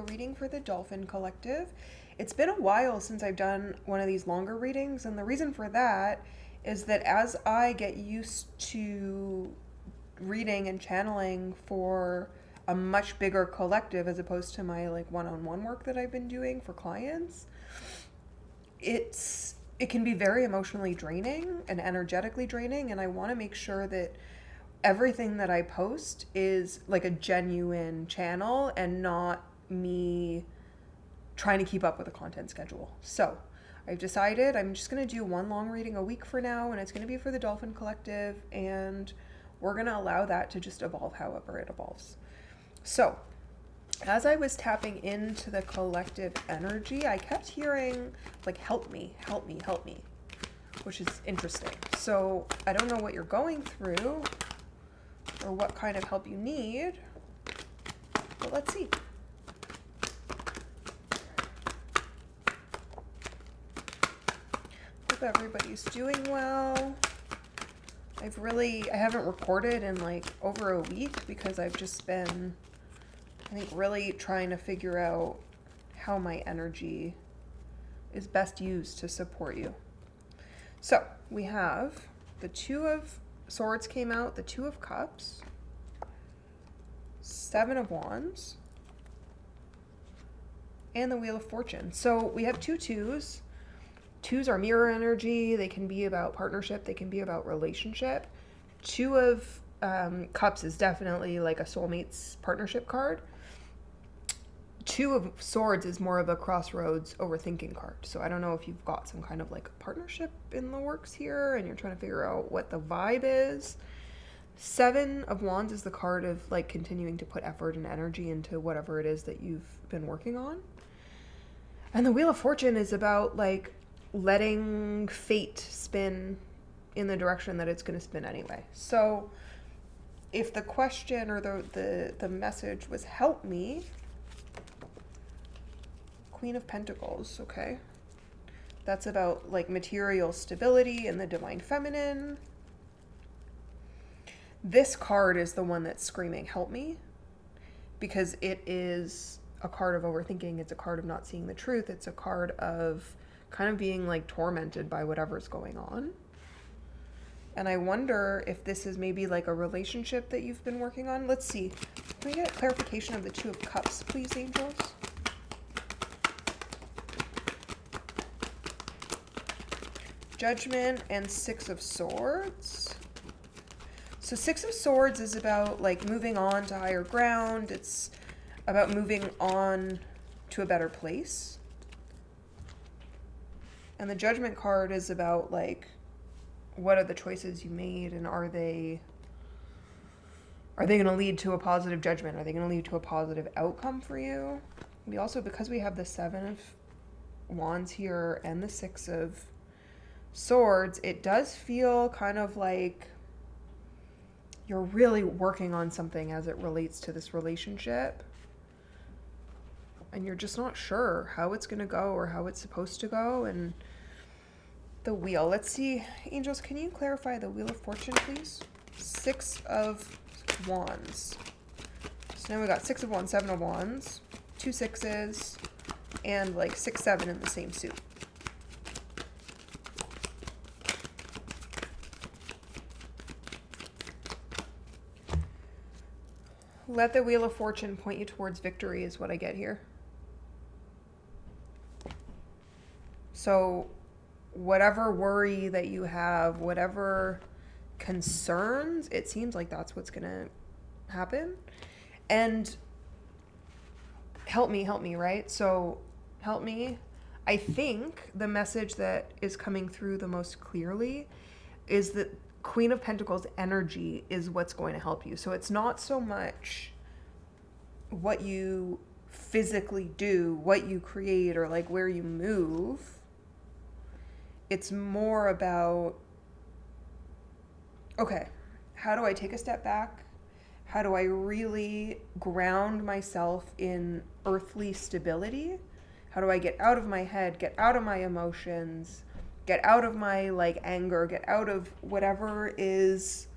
a reading for the Dolphin Collective. It's been a while since I've done one of these longer readings, and the reason for that is that as I get used to reading and channeling for a much bigger collective as opposed to my like one-on-one work that I've been doing for clients, it can be very emotionally draining and energetically draining, and I want to make sure that everything that I post is like a genuine channel and not me trying to keep up with a content schedule. So I've decided I'm just going to do one long reading a week for now, and it's going to be for the Dolphin Collective, and we're going to allow that to just evolve however it evolves. So as I was tapping into the collective energy, I kept hearing like, help me, help me, help me, which is interesting. So I don't know what you're going through or what kind of help you need, but let's see. Hope everybody's doing well. I haven't recorded in like over a week because I've just been, I think, really trying to figure out how my energy is best used to support you. So we have the Two of Swords came out, the Two of Cups, Seven of Wands, and the Wheel of Fortune. So we have two twos. Twos are mirror energy. They can be about partnership. They can be about relationship. Two of Cups is definitely like a soulmate's partnership card. Two of Swords is more of a crossroads overthinking card. So I don't know if you've got some kind of like partnership in the works here and you're trying to figure out what the vibe is. Seven of Wands is the card of like continuing to put effort and energy into whatever it is that you've been working on. And the Wheel of Fortune is about like letting fate spin in the direction that it's going to spin anyway. So if the question or the message was help me, Queen of Pentacles, okay. That's about like material stability and the divine feminine. This card is the one that's screaming help me because it is a card of overthinking. It's a card of not seeing the truth. It's a card of kind of being like tormented by whatever's going on. And I wonder if this is maybe like a relationship that you've been working on. Let's see. Can we get clarification of the Two of Cups, please, angels? Judgment and Six of Swords. So Six of Swords is about like moving on to higher ground. It's about moving on to a better place. And the Judgment card is about like, what are the choices you made, and are they going to lead to a positive judgment? Are they going to lead to a positive outcome for you? We also, because we have the Seven of Wands here and the Six of Swords, it does feel kind of like you're really working on something as it relates to this relationship. And you're just not sure how it's going to go or how it's supposed to go. And the Wheel. Let's see. Angels, can you clarify the Wheel of Fortune, please? Six of Wands. So now we got Six of Wands, Seven of Wands, two sixes, and like 6, 7 in the same suit. Let the Wheel of Fortune point you towards victory is what I get here. So whatever worry that you have, whatever concerns, it seems like that's what's going to happen. And help me, right? So help me. I think the message that is coming through the most clearly is that Queen of Pentacles energy is what's going to help you. So it's not so much what you physically do, what you create, or like where you move. It's more about, okay, how do I take a step back? How do I really ground myself in earthly stability? How do I get out of my head, get out of my emotions, get out of my like anger, get out of whatever is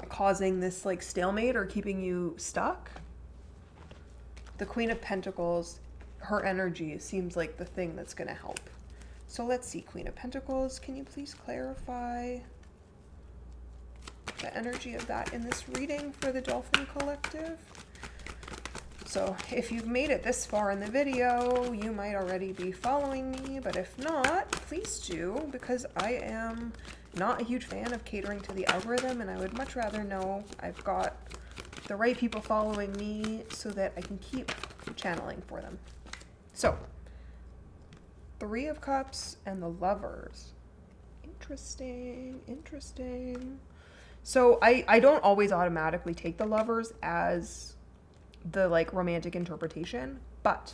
causing this like stalemate or keeping you stuck? the Queen of Pentacles, her energy seems like the thing that's going to help. So let's see, Queen of Pentacles, can you please clarify the energy of that in this reading for the Dolphin Collective? So if you've made it this far in the video, you might already be following me, but if not, please do, because I am not a huge fan of catering to the algorithm, and I would much rather know I've got the right people following me so that I can keep channeling for them. So, Three of Cups and the Lovers. Interesting, interesting. So I don't always automatically take the Lovers as the like romantic interpretation, but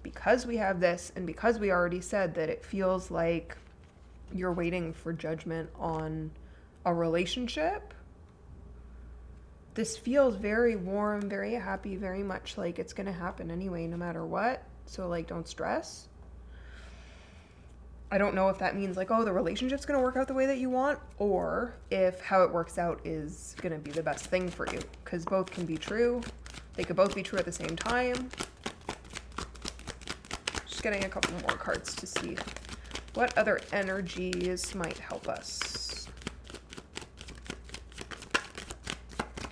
because we have this and because we already said that it feels like you're waiting for judgment on a relationship, this feels very warm, very happy, very much like it's going to happen anyway, no matter what. So like, don't stress. I don't know if that means like, oh, the relationship's going to work out the way that you want, or if how it works out is going to be the best thing for you, because both can be true. They could both be true at the same time. Just getting a couple more cards to see what other energies might help us.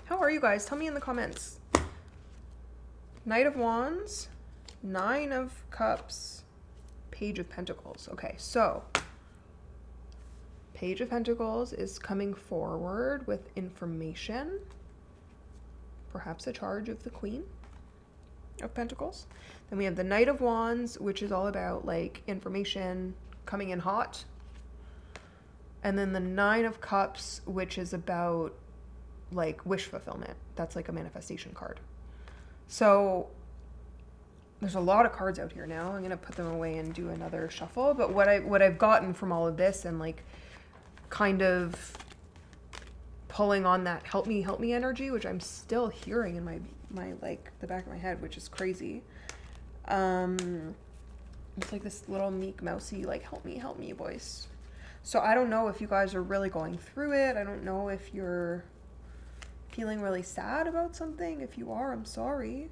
How are you guys? Tell me in the comments. Knight of Wands, Nine of Cups, Page of Pentacles. Okay, so Page of Pentacles is coming forward with information. Perhaps a charge of the Queen of Pentacles. Then we have the Knight of Wands, which is all about like information coming in hot. And then the Nine of Cups, which is about like wish fulfillment. That's like a manifestation card. So there's a lot of cards out here now. I'm going to put them away and do another shuffle. But what I've gotten from all of this and like kind of pulling on that help me energy, which I'm still hearing in my like the back of my head, which is crazy. It's like this little meek mousy like help me voice. So I don't know if you guys are really going through it. I don't know if you're feeling really sad about something. If you are, I'm sorry.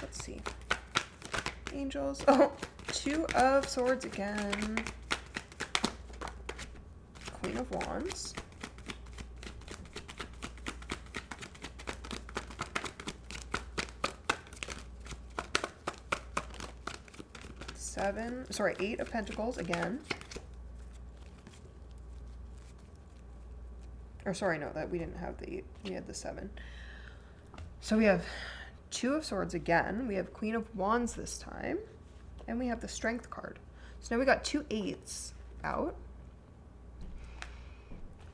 Let's see. Angels. Oh, Two of Swords again. Queen of Wands. Eight of Pentacles again. Or sorry, no, that we didn't have the 8. We had the 7. So we have Two of Swords again. We have Queen of Wands this time. And we have the Strength card. So now we got 2 8s out.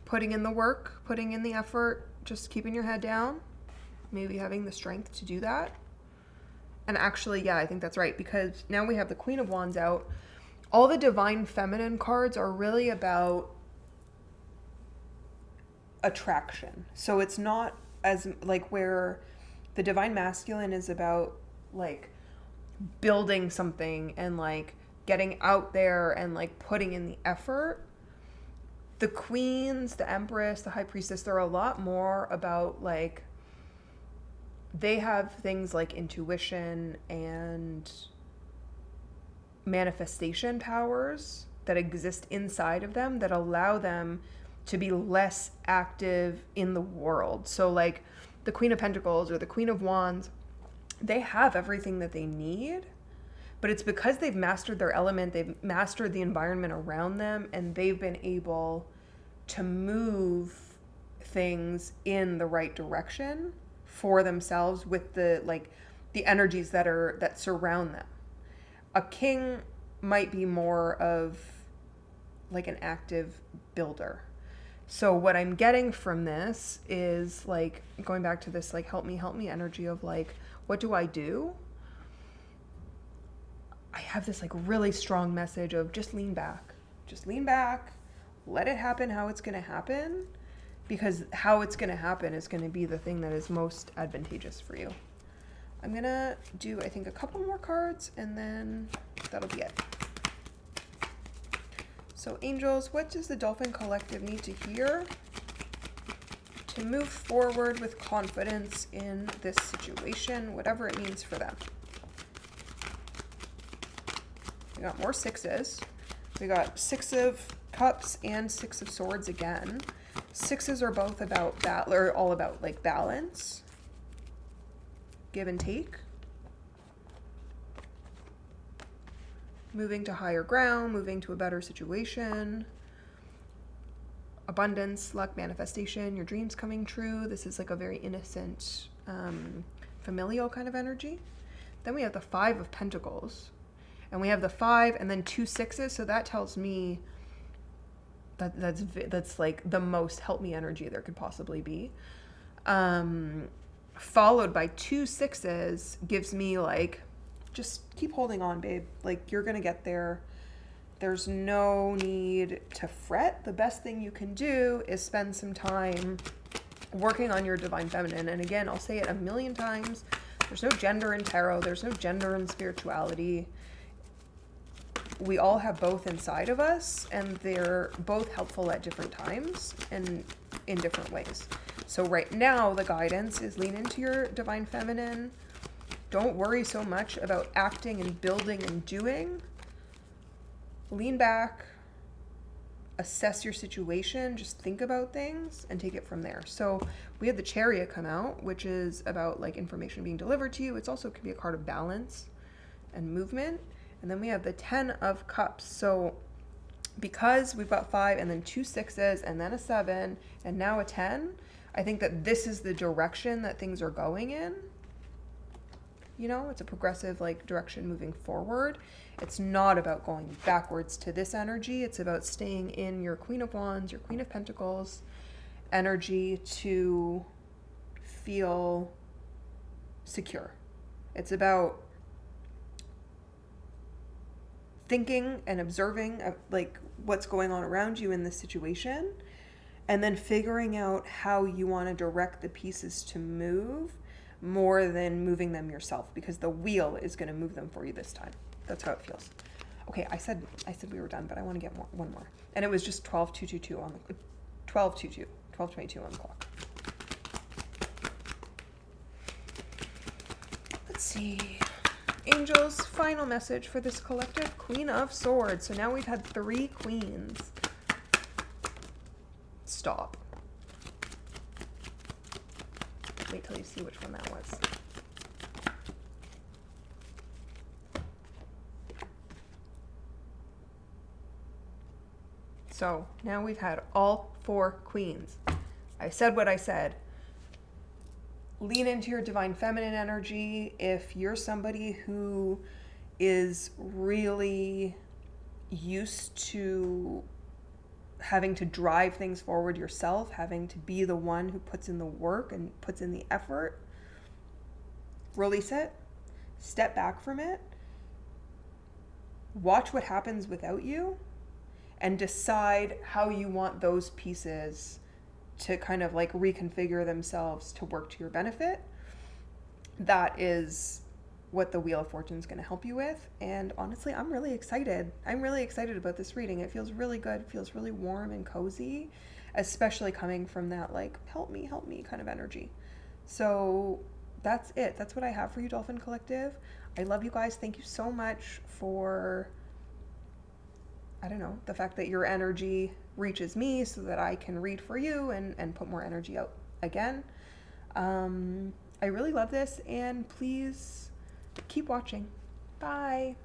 Putting in the work, putting in the effort, just keeping your head down. Maybe having the strength to do that. And actually, yeah, I think that's right, because now we have the Queen of Wands out. All the Divine Feminine cards are really about attraction. So it's not as like where the Divine Masculine is about like building something and like getting out there and like putting in the effort. The Queens, the Empress, the High Priestess, they're a lot more about like, they have things like intuition and manifestation powers that exist inside of them that allow them to be less active in the world. So like the Queen of Pentacles or the Queen of Wands, they have everything that they need, but it's because they've mastered their element, they've mastered the environment around them, and they've been able to move things in the right direction for themselves with the like the energies that surround them. A king might be more of like an active builder. So what I'm getting from this is like going back to this like help me energy of like, what do? I have this like really strong message of just lean back, let it happen how it's going to happen, because how it's going to happen is going to be the thing that is most advantageous for you. I'm going to do, I think, a couple more cards and then that'll be it. So angels, what does the Dolphin Collective need to hear to move forward with confidence in this situation, whatever it means for them. We got more sixes. We got 6 of Cups and 6 of Swords again. Sixes are both about that, or all about like balance, give and take, moving to higher ground, moving to a better situation, abundance, luck, manifestation, your dreams coming true. This is like a very innocent, familial kind of energy. Then we have the 5 of Pentacles, and we have the 5 and then 2 sixes. So that tells me that's like the most help me energy there could possibly be. Followed by 2 sixes gives me like, just keep holding on, babe. Like, you're gonna get there. There's no need to fret. The best thing you can do is spend some time working on your divine feminine. And again, I'll say it a million times. There's no gender in tarot. There's no gender in spirituality. We all have both inside of us, and they're both helpful at different times and in different ways. So right now, the guidance is lean into your divine feminine. Don't worry so much about acting and building and doing. Lean back, assess your situation, just think about things and take it from there. So we had the Chariot come out, which is about like information being delivered to you. It's also could be a card of balance and movement. And then we have the 10 of Cups. So because we've got 5 and then 2 sixes and then a 7 and now a 10, I think that this is the direction that things are going in. You know, it's a progressive like direction moving forward. It's not about going backwards to this energy. It's about staying in your Queen of Wands, your Queen of Pentacles energy to feel secure. It's about thinking and observing like what's going on around you in this situation, and then figuring out how you want to direct the pieces to move more than moving them yourself, because the wheel is going to move them for you this time. That's how it feels. Okay, I said we were done, but I want to get one more. And it was just 12:22 on the 12:22 on the clock. Let's see. Angels, final message for this collective. Queen of Swords. So now we've had 3 queens. Stop. Wait till you see which one that was. So now we've had all 4 queens. I said what I said. Lean into your divine feminine energy. If you're somebody who is really used to having to drive things forward yourself, having to be the one who puts in the work and puts in the effort, release it, step back from it, watch what happens without you, and decide how you want those pieces to kind of like reconfigure themselves to work to your benefit. That is what the Wheel of Fortune is going to help you with. And honestly, I'm really excited. I'm really excited about this reading. It feels really good. It feels really warm and cozy, especially coming from that like help me kind of energy. So that's it. That's what I have for you, Dolphin Collective. I love you guys. Thank you so much for, I don't know, the fact that your energy reaches me so that I can read for you and put more energy out again. I really love this, and please keep watching. Bye.